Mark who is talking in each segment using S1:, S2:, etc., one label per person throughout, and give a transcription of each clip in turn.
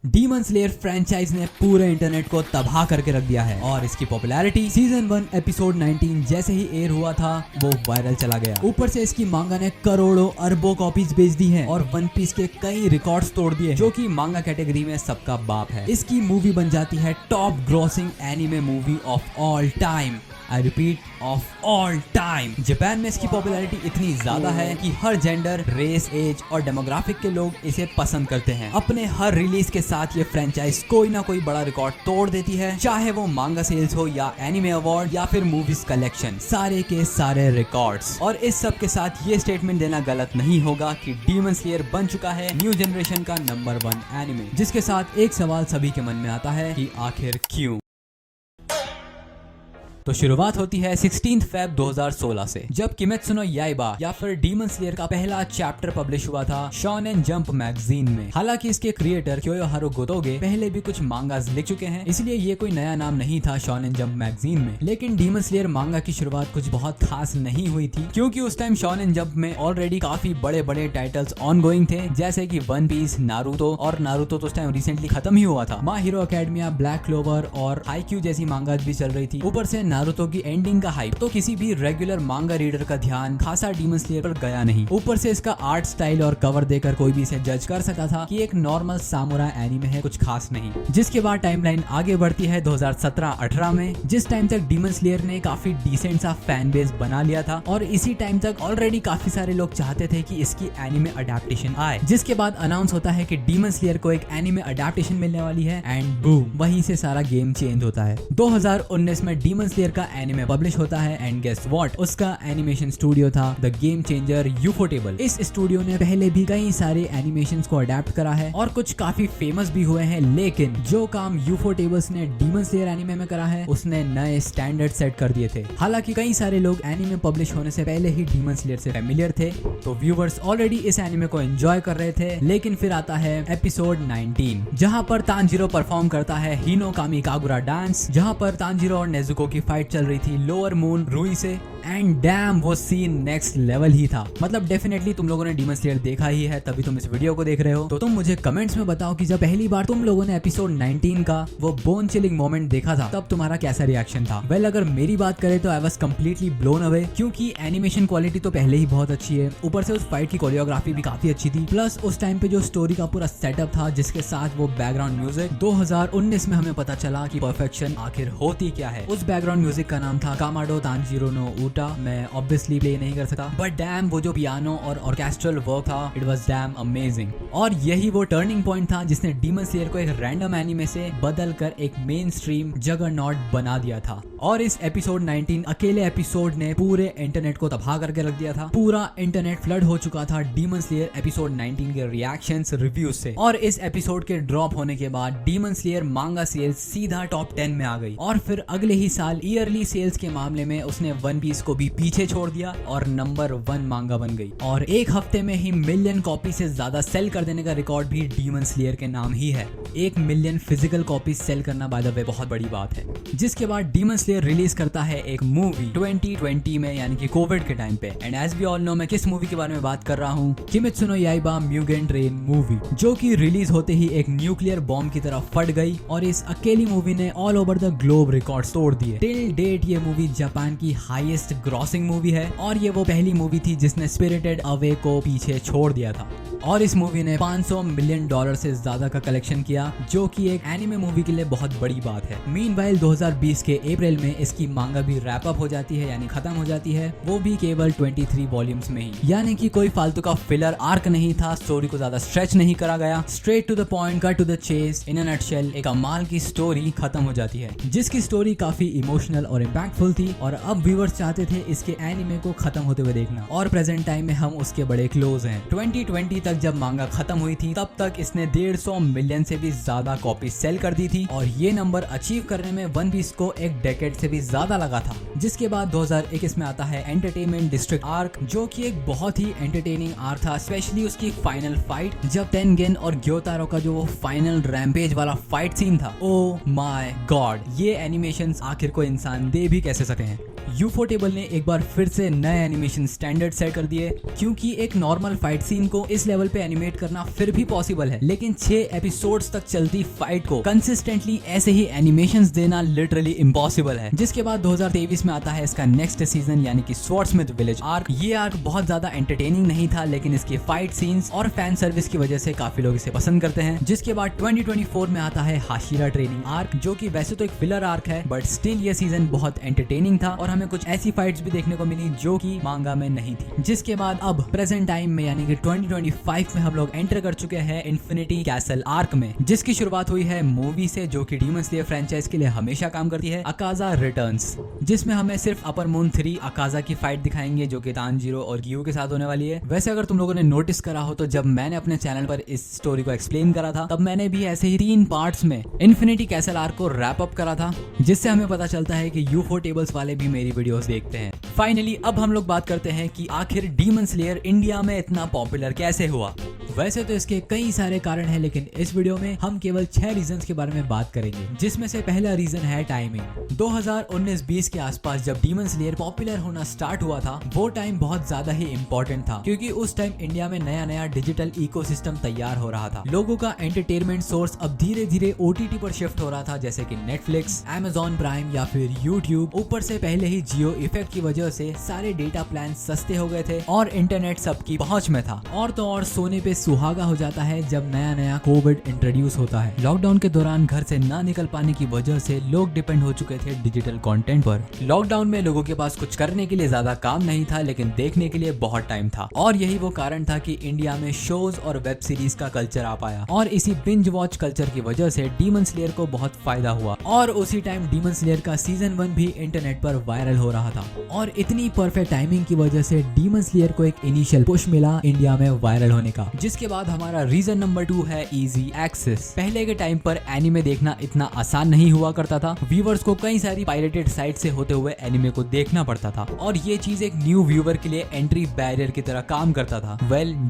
S1: Demon slayer franchise ने पूरे internet को तबाह करके रख दिया है और इसकी पॉपुलैरिटी सीजन 1 एपिसोड 19 जैसे ही एयर हुआ था वो वायरल चला गया। ऊपर से इसकी मांगा ने करोड़ों अरबों कॉपीज बेच दी हैं और वन पीस के कई रिकॉर्ड्स तोड़ दिए जो कि मांगा कैटेगरी में सबका बाप है। इसकी मूवी बन जाती है top grossing anime movie of all time. I repeat, of all time. Japan में इसकी पॉपुलैरिटी इतनी ज्यादा है कि हर जेंडर, रेस, एज और डेमोग्राफिक के लोग इसे पसंद करते हैं। अपने हर रिलीज के साथ ये फ्रेंचाइज कोई ना कोई बड़ा रिकॉर्ड तोड़ देती है, चाहे वो मांगा सेल्स हो या एनिमे अवार्ड या फिर मूवीज कलेक्शन, सारे के सारे रिकॉर्ड्स। और इस सब के साथ ये स्टेटमेंट देना गलत नहीं होगा कि डीमन स्लेयर बन चुका है न्यू जनरेशन का नंबर 1 एनिमे। जिसके साथ एक सवाल सभी के मन में आता है कि आखिर क्यों। तो शुरुआत होती है 16 फेब 2016 से, जब किमेत्सु नो याइबा या फिर डीमन स्लेयर का पहला चैप्टर पब्लिश हुआ था शोनेन जंप मैगजीन में। हालांकि इसके क्रिएटर क्योयोहारू गोतोगे पहले भी कुछ मांगास लिख चुके हैं, इसलिए ये कोई नया नाम नहीं था शोनेन जंप मैगजीन में। लेकिन डीमन स्लेयर मांगा की शुरुआत कुछ बहुत खास नहीं हुई थी, क्योंकि उस टाइम शोनेन जंप में ऑलरेडी काफी बड़े बड़े टाइटल्स ऑन गोइंग थे, जैसे कि वन पीस, नारुतो, और नारुतो तो उस टाइम रिसेंटली खत्म ही हुआ था। My hero academia, black clover और हाईक्यू जैसी मांगास भी चल रही थी। ऊपर से नारुतो की एंडिंग का हाइप, तो किसी भी रेगुलर मांगा रीडर का ध्यान खासा डीमन स्लेयर पर गया नहीं। ऊपर से इसका आर्ट स्टाइल और कवर देखकर कोई भी इसे जज कर सकता था कि एक नॉर्मल सामुराई एनीमे है, कुछ खास नहीं। जिसके बाद टाइमलाइन आगे बढ़ती है 2017-18 में, जिस टाइम तक डीमन स्लेयर ने काफी डिसेंट सा फैन बेस बना लिया था और इसी टाइम तक ऑलरेडी काफी सारे लोग चाहते थे कि इसकी एनीमे अडेप्टेशन आए। जिसके बाद अनाउंस होता है कि डीमन स्लेयर को एक एनीमे अडेप्टेशन मिलने वाली है एंड बूम, वहीं से सारा गेम चेंज होता है। 2019 में डीमन स्लेयर का एनीमे पब्लिश होता है एंड गेस व्हाट, उसका एनिमेशन स्टूडियो था द गेम चेंजर यूफोटेबल। इस स्टूडियो ने पहले भी कई सारे एनिमेशंस को अडेप्ट करा है और कुछ काफी फेमस भी हुए हैं, लेकिन जो काम यूफोटेबल्स ने डीमन स्लेयर एनीमे में करा है उसने नए स्टैंडर्ड सेट कर दिए थे। हालांकि कई सारे लोग एनीमे पब्लिश होने से पहले ही डीमन स्लेयर से फेमिलियर थे, तो व्यूवर्स ऑलरेडी इस एनीमे को एंजॉय कर रहे थे। लेकिन फिर आता है एपिसोड 19, जहां पर तांजीरो परफॉर्म करता है हिनो कामी कागुरा डांस, जहां पर तांजीरो और नेजुको की फाइट चल रही थी लोअर मून रुई से, एंड डैम वो सीन नेक्स्ट लेवल ही था। मतलब डेफिनेटली तुम लोगों ने डीमन स्लेयर देखा ही है, तभी तुम इस वीडियो को देख रहे हो। तो तुम मुझे कमेंट्स में बताओ कि जब पहली बार तुम लोगों ने एपिसोड 19 का वो बोन चिलिंग मोमेंट देखा था तब तुम्हारा कैसा रिएक्शन था। वेल, अगर मेरी बात करें तो I was completely blown away, क्योंकि एनिमेशन क्वालिटी तो पहले ही बहुत अच्छी है, ऊपर से उस फाइट की कोरियोग्राफी भी काफी अच्छी थी, प्लस उस टाइम पे जो स्टोरी का पूरा सेटअप था जिसके साथ वो बैकग्राउंड म्यूजिक। 2019 में हमें पता चला कि परफेक्शन आखिर होती क्या है। उस बैकग्राउंड म्यूजिक का नाम था कामाडो तांजीरो नो उटा। मैं ऑब्वियसली प्ले नहीं कर सकता, बट डैम वो जो पियानो और ऑर्केस्ट्रल वर्क था, इट वाज डैम अमेजिंग। और यही वो टर्निंग पॉइंट था जिसने डीमन स्लेयर को एक रैंडम एनीमे से बदल कर एक मेन स्ट्रीम जगरनॉट बना दिया था। और इस एपिसोड 19 अकेले एपिसोड ने पूरे इंटरनेट को तबाह करके रख दिया था। पूरा इंटरनेट फ्लड हो चुका था डीमन स्लेयर एपिसोड 19 के रिएक्शंस, रिव्यूज से। और इस एपिसोड के ड्रॉप होने के बाद डीमन स्लेयर मांगा सेल्स सीधा टॉप 10 में आ गई। और फिर अगले ही साल ईयरली सेल्स के मामले में उसने वन पीस को भी पीछे छोड़ दिया और नंबर 1 मांगा बन गई। और एक हफ्ते में ही मिलियन कॉपी से ज्यादा सेल कर देने का रिकॉर्ड भी डीमन स्लेयर के नाम ही है। 1 मिलियन फिजिकल कॉपीज सेल करना बाय द वे बहुत बड़ी बात है। जिसके बाद डीमन स्लेयर रिलीज करता है एक मूवी 2020 में, यानी कि कोविड के टाइम पे। And as we all know, मैं किस मूवी के बारे में बात कर रहा हूँ, किमेत्सु नो याइबा म्यूगेन ट्रेन मूवी, जो कि रिलीज होते ही एक न्यूक्लियर बॉम्ब की तरह फट गई और इस अकेली मूवी ने all over the globe records तोड़ दिए। टिल डेट ये मूवी जापान की हाईएस्ट ग्रॉसिंग मूवी है और ये वो पहली मूवी थी जिसने स्पिरिटेड अवे को पीछे छोड़ दिया था। और इस मूवी ने $500 मिलियन से ज्यादा का कलेक्शन किया, जो कि एक एनिमे मूवी के लिए बहुत बड़ी बात है। मीनवाइल 2020 के अप्रैल में इसकी मांगा भी रैप अप हो जाती है, यानी खत्म हो जाती है, वो भी केवल 23 वॉल्यूम्स में ही। यानी कि कोई फालतू का फिलर आर्क नहीं था, स्टोरी को ज्यादा स्ट्रेच नहीं करा गया, straight to the point, cut to the chase, in a nutshell एक कमाल की स्टोरी खत्म हो जाती है, जिसकी स्टोरी काफी इमोशनल और इम्पैक्टफुल थी। और अब व्यूअर्स चाहते थे इसके एनिमे को खत्म होते हुए देखना, और प्रेजेंट टाइम में हम उसके बड़े क्लोज हैं। 2020 तक जब मांगा खत्म हुई थी तब तक इसने 150 मिलियन से भी ज्यादा कॉपी सेल कर दी थी, और ये नंबर अचीव करने में वन पीस को एक डेकेड से भी ज्यादा लगा था। जिसके बाद 2021 में आता है एंटरटेनमेंट डिस्ट्रिक्ट आर्क, जो कि एक बहुत ही एंटरटेनिंग आर्क था, स्पेशली उसकी फाइनल फाइट, जब टेनगेन और ग्योतारो का जो वो फाइनल रैम्पेज वाला फाइट सीन था। ओ माय गॉड, ये एनिमेशंस आखिर को इंसान दे भी कैसे सके हैं। यूफोटेबल ने एक बार फिर से नए एनिमेशन स्टैंडर्ड सेट कर दिए, क्योंकि एक नॉर्मल फाइट सीन को इस लेवल पे एनिमेट करना फिर भी पॉसिबल है, लेकिन 6 एपिसोड्स तक चलती फाइट को कंसिस्टेंटली ऐसे ही एनिमेशंस देना लिटरली इम्पॉसिबल है। जिसके बाद 2023 में आता है इसका नेक्स्ट सीजन यानी कि स्वॉर्ड्समिथ विलेज आर्क। ये आर्क बहुत ज्यादा एंटरटेनिंग नहीं था, लेकिन इसकी फाइट सीन्स और फैन सर्विस की वजह से काफी लोग इसे पसंद करते हैं। जिसके बाद 2024 में आता है हाशिरा ट्रेनिंग आर्क, जो कि वैसे तो एक फिलर आर्क है, बट स्टिल ये सीजन बहुत एंटरटेनिंग था और हमें कुछ ऐसी फाइट्स भी देखने को मिली जो कि मांगा में नहीं थी। जिसके बाद अब प्रेजेंट टाइम में यानी कि 2025 में हम लोग एंटर कर चुके हैं इन्फिनिटी कैसल आर्क में, जिसकी शुरुआत हुई है मूवी से, जो कि डीमन स्लेयर फ्रेंचाइज के लिए हमेशा काम करती है, अकाजा रिटर्न्स, जिसमें हमें सिर्फ अपर मून 3 अकाजा की फाइट दिखाएंगे जो कि तानजीरो और गियो के साथ होने वाली है। वैसे अगर तुम लोगों ने नोटिस करा हो तो जब मैंने अपने चैनल पर इस स्टोरी को एक्सप्लेन करा था, तब मैंने भी ऐसे ही 3 पार्ट्स में इन्फिनिटी कैसल आर्क को रैप अप करा था, जिससे हमें पता चलता है कि यूफोटेबल्स वाले भी मेरी वीडियोस देखते हैं। फाइनली अब हम लोग बात करते हैं कि आखिर डीमन स्लेयर इंडिया में इतना पॉपुलर कैसे हुआ। वैसे तो इसके कई सारे कारण हैं, लेकिन इस वीडियो में हम केवल 6 रीजंस के बारे में बात करेंगे, जिसमें से पहला रीजन है टाइमिंग। 2019-20 के आसपास जब डीमन स्लेयर पॉपुलर होना स्टार्ट हुआ था, वो टाइम बहुत ज्यादा ही इंपॉर्टेंट था, क्योंकि उस टाइम इंडिया में नया नया डिजिटल इकोसिस्टम तैयार हो रहा था। लोगों का एंटरटेनमेंट सोर्स अब धीरे धीरे OTT पर शिफ्ट हो रहा था, जैसे कि नेटफ्लिक्स, Amazon प्राइम या फिर यूट्यूब। ऊपर से पहले ही जियो इफेक्ट की वजह से सारे डेटा प्लान सस्ते हो गए थे और इंटरनेट सबकी पहुंच में था। और तो और सोने पे सुहागा हो जाता है जब नया नया कोविड इंट्रोड्यूस होता है। लॉकडाउन के दौरान घर से ना निकल पाने की वजह से लोग डिपेंड हो चुके थे डिजिटल कंटेंट पर। लॉकडाउन में लोगों के पास कुछ करने के लिए ज्यादा काम नहीं था, लेकिन देखने के लिए बहुत टाइम था, और यही वो कारण था कि इंडिया में शोज और वेब सीरीज का कल्चर आ पाया। और इसी बिंज वॉच कल्चर की वजह से डीमन स्लेयर को बहुत फायदा हुआ, और उसी टाइम डीमन स्लेयर का सीजन 1 भी इंटरनेट पर वायरल हो रहा था। और इतनी परफेक्ट टाइमिंग की वजह से डीमन स्लेयर को एक इनिशियल पुश मिला इंडिया में वायरल होने का। जिसके बाद हमारा रीजन नंबर 2 है इजी एक्सेस। पहले के टाइम पर एनिमे देखना इतना आसान नहीं हुआ करता था, व्यूवर्स को कई सारी पायरेटेड साइट से होते हुए एनिमे को देखना पड़ता था, और ये चीज एक न्यू व्यूवर के लिए एंट्री बैरियर की तरह काम करता था।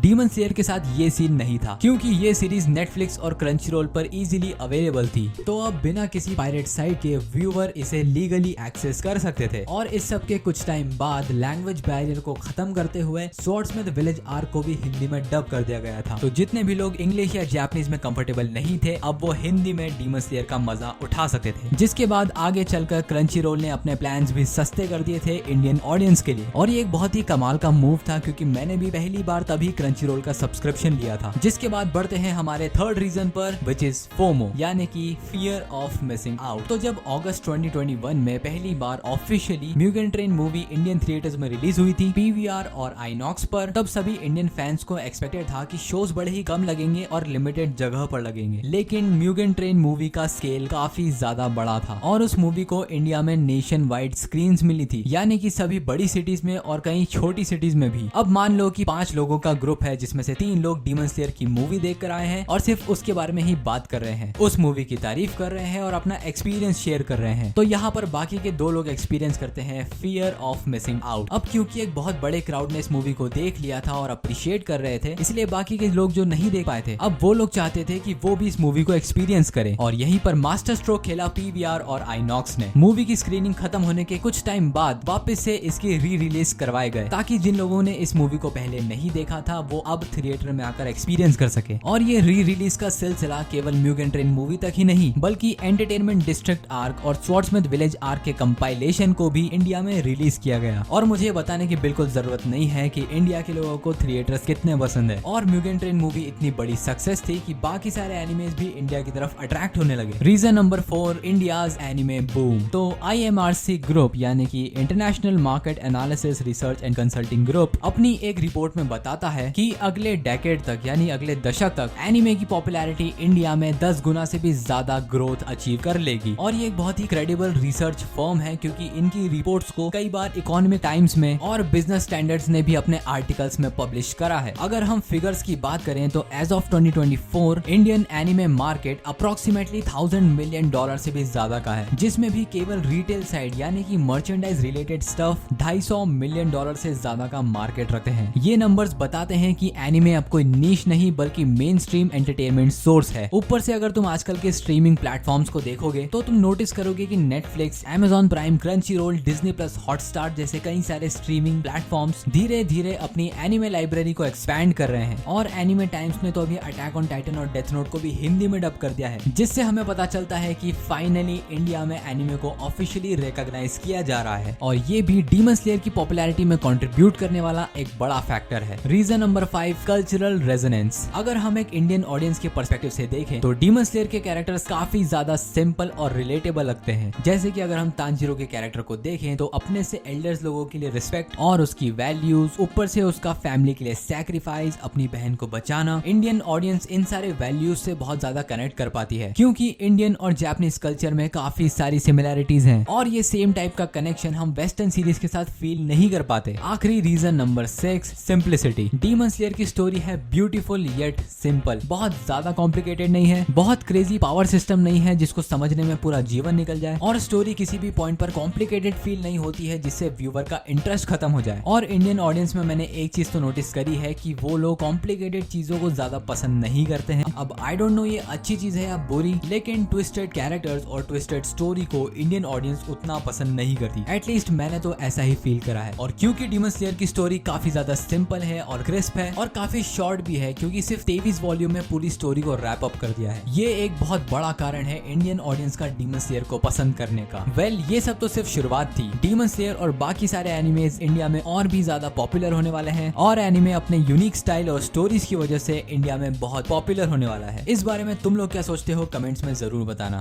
S1: डीमन स्लेयर के साथ ये सीन नहीं था, क्योंकि ये सीरीज नेटफ्लिक्स और क्रंचीरोल पर इजीली अवेलेबल थी, तो अब बिना किसी पायरेट साइट के व्यूवर इसे लीगली एक्सेस कर सकते थे। और इस सब के कुछ टाइम बाद लैंग्वेज बैरियर को खत्म करते हुए स्वॉर्ड्समिथ विलेज आर्क को भी हिंदी में डब कर दिया गया था, तो जितने भी लोग इंग्लिश या जापानीज में कंफर्टेबल नहीं थे, अब वो हिंदी में डीमन स्लेयर का मजा उठा सकते थे। जिसके बाद आगे चलकर क्रंचीरोल ने अपने प्लान्स भी सस्ते कर दिए थे इंडियन ऑडियंस के लिए, और ये एक बहुत ही कमाल का मूव था, क्योंकि मैंने भी पहली बार तभी क्रंचीरोल का सब्सक्रिप्शन लिया था। जिसके बाद बढ़ते हैं हमारे थर्ड रीजन पर, विच इज फोमो, यानी कि फियर ऑफ मिसिंग आउट। तो जब अगस्त 2021 में पहली बार officially Mugen train movie Indian theatres में रिलीज हुई थी PVR और आइनॉक्स पर, तब सभी इंडियन फैंस को एक्सपेक्टेड था कि शोज बड़े ही कम लगेंगे और लिमिटेड जगह पर लगेंगे, लेकिन म्यूगन ट्रेन मूवी का स्केल काफी ज्यादा बड़ा था, और उस मूवी को इंडिया में नेशन वाइड स्क्रीन्स मिली थी, यानी कि सभी बड़ी सिटीज में और कई छोटी सिटीज में भी। अब मान लो कि 5 लोगों का ग्रुप है, जिसमें से 3 लोग डीमन स्लेयर की मूवी देख कर आए हैं और सिर्फ उसके बारे में ही बात कर रहे हैं, उस मूवी की तारीफ कर रहे हैं और अपना एक्सपीरियंस शेयर कर रहे हैं। तो यहाँ पर बाकी के 2 लोग एक्सपीरियंस करते हैं फियर ऑफ मिसिंग आउट। अब क्योंकि एक बहुत बड़े क्राउड ने इस मूवी को देख लिया था और अप्रिशिएट कर रहे थे, इसलिए बाकी के लोग जो नहीं देख पाए थे, अब वो लोग चाहते थे कि वो भी इस मूवी को एक्सपीरियंस करें, और यहीं पर मास्टर स्ट्रोक खेला PVR और आइनॉक्स ने। मूवी की स्क्रीनिंग खत्म होने के कुछ टाइम बाद वापस से इसकी री रिलीज करवाए गए, ताकि जिन लोगों ने इस मूवी को पहले नहीं देखा था वो अब थिएटर में आकर एक्सपीरियंस कर सके। और ये री रिलीज का सिलसिला केवल म्यूगन ट्रेन मूवी तक ही नहीं, बल्कि एंटरटेनमेंट डिस्ट्रिक्ट आर्क और स्वॉर्ड्समिथ विलेज आर्क के कंपाइलेशन को भी इंडिया में रिलीज किया गया। और मुझे बताने की बिल्कुल जरूरत नहीं है कि इंडिया के लोगों को थिएटर्स कितने पसंद है, और म्यूगन ट्रेन मूवी इतनी बड़ी सक्सेस थी कि बाकी सारे एनिमेज भी इंडिया की तरफ अट्रैक्ट होने लगे। Reason number 4, India's anime boom. तो IMRC ग्रुप यानी कि international market analysis research and consulting group अपनी एक रिपोर्ट में बताता है कि अगले डेकेड तक यानी अगले दशक तक एनिमे की पॉपुलैरिटी इंडिया में 10 गुना से भी ज्यादा ग्रोथ अचीव कर लेगी। और ये एक बहुत ही क्रेडिबल रिसर्च फर्म है, क्योंकि इनकी रिपोर्ट्स को कई बार इकोनॉमिक टाइम्स में और बिजनेस स्टैंडर्ड्स ने भी अपने आर्टिकल्स में पब्लिश करा है। अगर हम फिगर्स नंबर्स की बात करें तो as of 2024 Indian anime market approximately $1000 million से भी ज्यादा का है, जिसमें भी केवल रिटेल साइड यानी कि मर्चेंडाइज रिलेटेड स्टफ $250 मिलियन से ज्यादा का मार्केट रखते हैं। ये नंबर्स बताते हैं कि एनिमे अब कोई नीश नहीं बल्कि मेन स्ट्रीम एंटरटेनमेंट सोर्स है। ऊपर से अगर तुम आजकल के स्ट्रीमिंग प्लेटफॉर्म्स को देखोगे तो तुम नोटिस करोगे कि Netflix, Amazon prime, Crunchyroll, Disney plus, Hotstar जैसे कई सारे स्ट्रीमिंग प्लेटफॉर्म्स धीरे धीरे अपनी एनिमे लाइब्रेरी को एक्सपैंड कर रहे हैं। और एनिमे टाइम्स ने तो अभी अटैक ऑन टाइटन और डेथ नोट को भी हिंदी में डब कर दिया है, जिससे हमें पता चलता है कि फाइनली इंडिया में एनिमे को ऑफिशियली रिकॉग्नाइज किया जा रहा है। और ये भी डीमन स्लेयर की पॉपुलैरिटी में कंट्रीब्यूट करने वाला एक बड़ा फैक्टर है। Reason number 5, cultural resonance. अगर हम एक इंडियन ऑडियंस के पर्सपेक्टिव से देखें तो डीमन स्लेयर के कैरेक्टर्स काफी ज्यादा सिंपल और रिलेटेबल लगते हैं। जैसे कि अगर हम तांजीरो के कैरेक्टर को देखें तो अपने से एल्डर्स लोगों के लिए रिस्पेक्ट और उसकी वैल्यूज, ऊपर से उसका फैमिली के लिए सैक्रिफाइस, अपनी बहन को बचाना, इंडियन ऑडियंस इन सारे वैल्यूज से बहुत ज्यादा कनेक्ट कर पाती है, क्योंकि इंडियन और जापानीज कल्चर में काफी सारी सिमिलैरिटीज हैं और ये सेम टाइप का कनेक्शन हम वेस्टर्न सीरीज के साथ फील नहीं कर पाते। आखिरी reason number 6, simplicity. Demon slayer की स्टोरी है ब्यूटीफुल येट सिंपल, बहुत ज्यादा कॉम्प्लिकेटेड नहीं है, बहुत क्रेजी पावर सिस्टम नहीं है जिसको समझने में पूरा जीवन निकल जाए, और स्टोरी किसी भी पॉइंट पर कॉम्प्लिकेटेड फील नहीं होती है जिससे व्यूअर का इंटरेस्ट खत्म हो जाए। और इंडियन ऑडियंस में मैंने एक चीज तो नोटिस करी है कि वो लोग कॉम्प्लिकेटेड चीजों को ज्यादा पसंद नहीं करते हैं। अब आई डोंट नो ये अच्छी चीज है या बुरी, लेकिन ट्विस्टेड कैरेक्टर्स और ट्विस्टेड स्टोरी को इंडियन ऑडियंस उतना पसंद नहीं करती। एटलीस्ट मैंने तो ऐसा ही फील करा है। और क्योंकि डीमन स्लेयर की स्टोरी काफी ज्यादा सिंपल है और क्रिस्प है और काफी शॉर्ट भी है, क्योंकि सिर्फ 23 वॉल्यूम में पूरी स्टोरी को रैप अप कर दिया है, ये एक बहुत बड़ा कारण है इंडियन ऑडियंस का डीमन स्लेयर को पसंद करने का। ये सब तो सिर्फ शुरुआत थी। डीमन स्लेयर और बाकी सारे एनिमेज इंडिया में और भी ज्यादा पॉपुलर होने वाले हैं और एनिमे अपने यूनिक स्टाइल और स्टोरीज की वजह से इंडिया में बहुत पॉपुलर होने वाला है। इस बारे में तुम लोग क्या सोचते हो, कमेंट्स में जरूर बताना।